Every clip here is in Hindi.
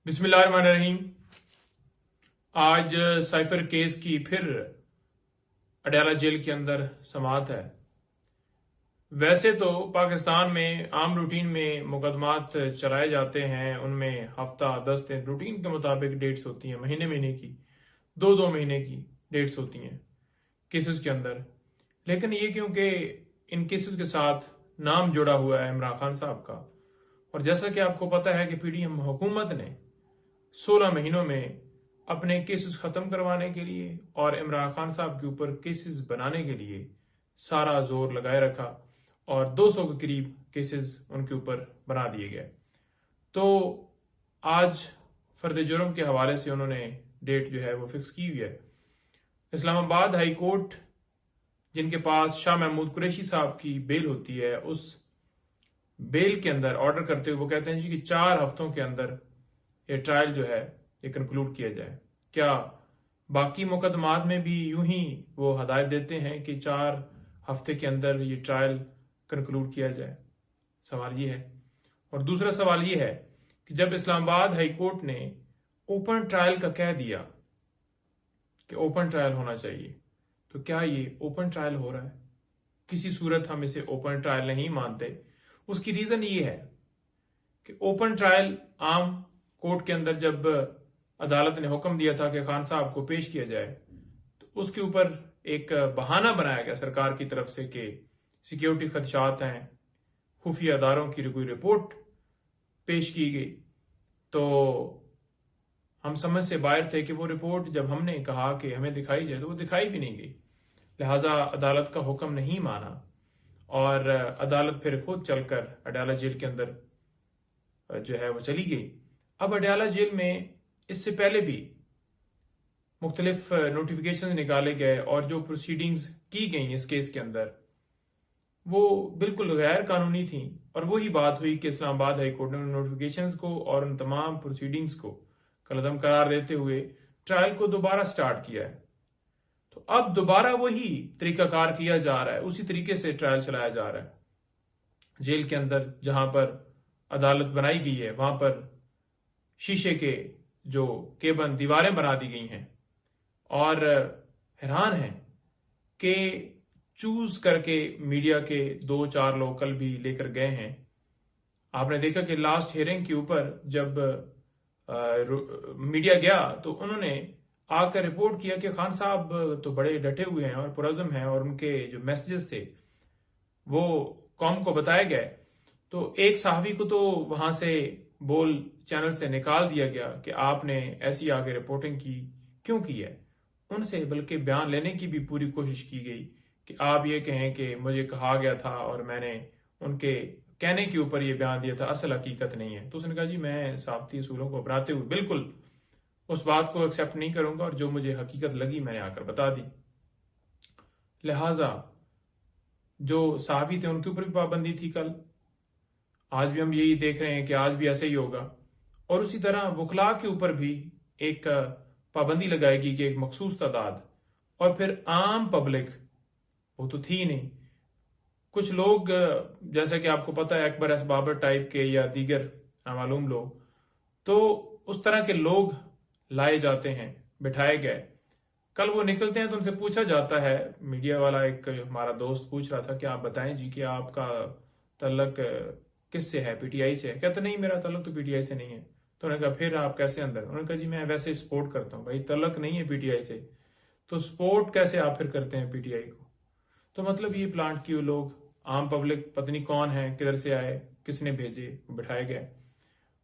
बिस्मिल्लाहिर्रहमानिर्रहीम। आज साइफर केस की फिर अडयाला जेल के अंदर समाअत है। वैसे तो पाकिस्तान में आम रूटीन में मुकदमात चलाए जाते हैं, उनमें हफ्ता 10 दिन रूटीन के मुताबिक डेट्स होती हैं, महीने महीने की, दो दो महीने की डेट्स होती हैं केसेस के अंदर। लेकिन ये क्योंकि इन केसेस के साथ नाम जुड़ा हुआ है इमरान खान साहब का, और जैसा कि आपको पता है कि पीडीएम हुकूमत ने 16 महीनों में अपने केसेस खत्म करवाने के लिए और इमरान खान साहब के ऊपर केसेस बनाने के लिए सारा जोर लगाए रखा और 200 के करीब केसेस उनके ऊपर बना दिए गए। तो आज फर्द जुर्म के हवाले से उन्होंने डेट जो है वो फिक्स की हुई है। इस्लामाबाद हाई कोर्ट, जिनके पास शाह महमूद कुरैशी साहब की बेल होती है, उस बेल के अंदर ऑर्डर करते हुए वो कहते हैं जी कि 4 हफ्तों के अंदर ये ट्रायल जो है ये कंक्लूड किया जाए। क्या बाकी मुकदमात में भी यूं ही वो हदायत देते हैं कि 4 हफ्ते के अंदर ये ट्रायल कंक्लूड किया जाए? सवाल ये है। और दूसरा सवाल ये है कि जब इस्लामाबाद हाई कोर्ट ने ओपन ट्रायल का कह दिया कि ओपन ट्रायल होना चाहिए, तो क्या ये ओपन ट्रायल हो रहा है? किसी सूरत हम इसे ओपन ट्रायल नहीं मानते। उसकी रीजन ये है कि ओपन ट्रायल आम कोर्ट के अंदर जब अदालत ने हुक्म दिया था कि खान साहब को पेश किया जाए, तो उसके ऊपर एक बहाना बनाया गया सरकार की तरफ से कि सिक्योरिटी खदशात हैं, खुफिया अदारों की कोई रिपोर्ट पेश की गई। तो हम समझ से बाहर थे कि वो रिपोर्ट जब हमने कहा कि हमें दिखाई जाए तो वो दिखाई भी नहीं गई। लिहाजा अदालत का हुक्म नहीं माना और अदालत फिर खुद चलकर अडयाला जेल के अंदर जो है वो चली गई। अब अडयाला जेल में इससे पहले भी मुख्तलिफ नोटिफिकेशन निकाले गए और जो प्रोसीडिंग्स की गई इस केस के अंदर वो बिल्कुल गैर कानूनी थी। और वही बात हुई कि इस्लामाबाद हाई कोर्ट ने उन नोटिफिकेशंस को और उन तमाम प्रोसीडिंग्स को कलअदम करार देते हुए ट्रायल को दोबारा स्टार्ट किया है। तो अब दोबारा वही तरीकाकार किया जा रहा है, उसी तरीके से ट्रायल चलाया जा रहा है। जेल के अंदर जहां पर अदालत बनाई गई है वहां पर शीशे के जो केबन दीवारें बना दी गई हैं और हैरान है कि चूज करके मीडिया के 2-4 लोग कल भी लेकर गए हैं। आपने देखा कि लास्ट हियरिंग के ऊपर जब मीडिया गया तो उन्होंने आकर रिपोर्ट किया कि खान साहब तो बड़े डटे हुए हैं और पुरज़म हैं और उनके जो मैसेजेस थे वो कौम को बताए गए। तो एक सहाफ़ी को तो वहां से बोल चैनल से निकाल दिया गया कि आपने ऐसी आगे रिपोर्टिंग की क्यों की है। उनसे बल्कि बयान लेने की भी पूरी कोशिश की गई कि आप ये कहें कि मुझे कहा गया था और मैंने उनके कहने के ऊपर ये बयान दिया था, असल हकीकत नहीं है। तो उसने कहा जी मैं सहाफ़ती असूलों को अपनाते हुए बिल्कुल उस बात को एक्सेप्ट नहीं करूंगा और जो मुझे हकीकत लगी मैंने आकर बता दी। लिहाजा जो सहाफ़ी थे उनके ऊपर भी पाबंदी थी कल, आज भी हम यही देख रहे हैं कि आज भी ऐसे ही होगा। और उसी तरह वकला के ऊपर भी एक पाबंदी लगाएगी कि एक मखसूस तादाद, और फिर आम पब्लिक वो तो थी नहीं। कुछ लोग जैसा कि आपको पता है अकबर एस बाबर टाइप के या दीगर नामालूम लोग, तो उस तरह के लोग लाए जाते हैं, बिठाए गए। कल वो निकलते हैं तो उनसे पूछा जाता है, मीडिया वाला एक हमारा दोस्त पूछ रहा था कि आप बताएं जी कि आपका तल्लक किससे है, पीटीआई से है? कहते नहीं मेरा तल्लक तो पीटीआई से नहीं है। तो उन्होंने कहा फिर आप कैसे अंदर? उन्होंने कहा जी मैं वैसे सपोर्ट करता हूँ। भाई तल्लक नहीं है पीटीआई से तो सपोर्ट कैसे आप फिर करते हैं पीटीआई को? तो मतलब ये प्लांट किए लोग, आम पब्लिक पता नहीं कौन है, किधर से आए, किसने भेजे, बिठाए गए।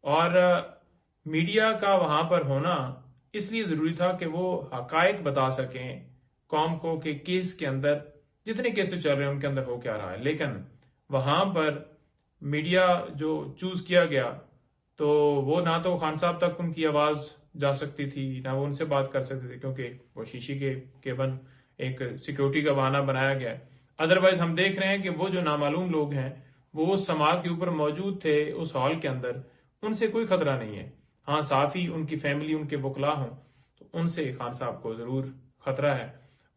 और मीडिया का वहां पर होना इसलिए जरूरी था कि वो हकायक बता सकें कौम को कि केस के अंदर जितने केसेस चल रहे हैं उनके अंदर हो क्या रहा है। लेकिन वहां पर मीडिया जो चूज किया गया तो वो ना तो खान साहब तक उनकी आवाज जा सकती थी, ना वो उनसे बात कर सकते थे, क्योंकि वो शीशी के केबन एक सिक्योरिटी का बहाना बनाया गया है। अदरवाइज हम देख रहे हैं कि वो जो नामालूम लोग हैं वो उस समाज के ऊपर मौजूद थे उस हॉल के अंदर, उनसे कोई खतरा नहीं है। हाँ साफी उनकी फैमिली उनके वकला हों तो उनसे खान साहब को जरूर खतरा है।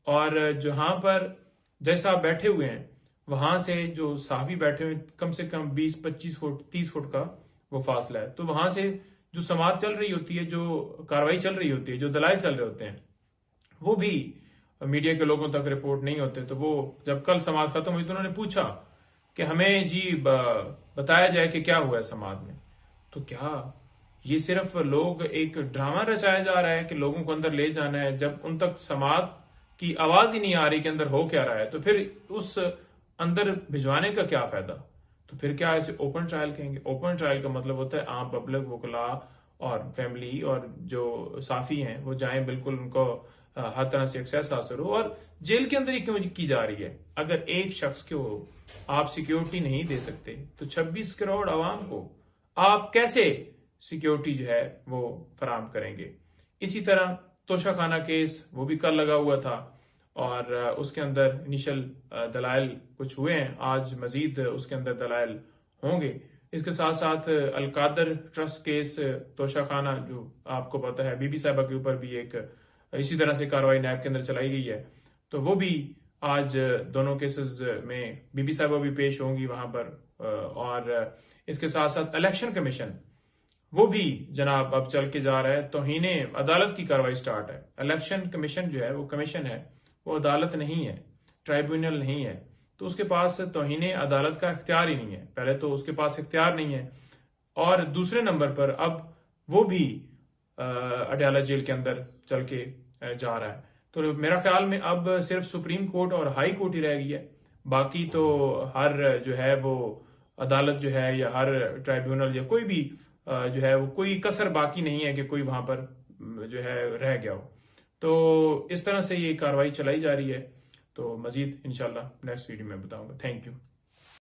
और जहां पर जैसा आप बैठे हुए हैं वहां से जो साफी बैठे हुए कम से कम 20-25 फुट 30 फुट का वो फासला है, तो वहां से जो समाअत चल रही होती है, जो कार्रवाई चल रही होती है, जो दलाइल चल रहे होते हैं, वो भी मीडिया के लोगों तक रिपोर्ट नहीं होते। तो वो जब कल समाअत खत्म हुई तो उन्होंने पूछा कि हमें जी बताया जाए कि क्या हुआ है समाअत में। तो क्या ये सिर्फ लोग एक ड्रामा रचाया जा रहा है कि लोगों को अंदर ले जाना है, जब उन तक समाअत की आवाज ही नहीं आ रही कि अंदर हो क्या रहा है, तो फिर उस अंदर भिजवाने का क्या फायदा। तो फिर क्या इसे ओपन ट्रायल कहेंगे? ओपन ट्रायल का मतलब होता है आम पब्लिक, वकला और फैमिली और जो साफी हैं वो जाएं, बिल्कुल उनको हर तरह से एक्सेस हासिल हो। और जेल के अंदर ही क्यों की जा रही है? अगर एक शख्स को आप सिक्योरिटी नहीं दे सकते तो 26 करोड़ आवाम को आप कैसे सिक्योरिटी जो है वो फराहम करेंगे? इसी तरह तोशाखाना केस वो भी कल लगा हुआ था और उसके अंदर इनिशियल दलाइल कुछ हुए हैं, आज मजीद उसके अंदर दलाइल होंगे। इसके साथ साथ अलकादर ट्रस्ट केस तोशाखाना, जो आपको पता है बीबी साहिबा के ऊपर भी एक इसी तरह से कार्रवाई नैब के अंदर चलाई गई है, तो वो भी आज दोनों केसेस में बीबी साहिबा भी पेश होंगी वहां पर। और इसके साथ साथ इलेक्शन कमीशन वो भी जनाब अब चल के जा रहा है, तौहीने अदालत की कार्रवाई स्टार्ट है। इलेक्शन कमीशन जो है वो कमीशन है, वो अदालत नहीं है, ट्राइब्यूनल नहीं है, तो उसके पास तौहीने अदालत का इख्तियार ही नहीं है। पहले तो उसके पास इख्तियार नहीं है और दूसरे नंबर पर अब वो भी अडयाला जेल के अंदर चल के जा रहा है। तो मेरा ख्याल में अब सिर्फ सुप्रीम कोर्ट और हाई कोर्ट ही रह गई है, बाकी तो हर जो है वो अदालत जो है या हर ट्राइब्यूनल या कोई भी जो है वो कोई कसर बाकी नहीं है कि कोई वहां पर जो है रह गया हो। तो इस तरह से ये कार्रवाई चलाई जा रही है। तो मजीद इंशाल्लाह नेक्स्ट वीडियो में बताऊंगा। Thank you.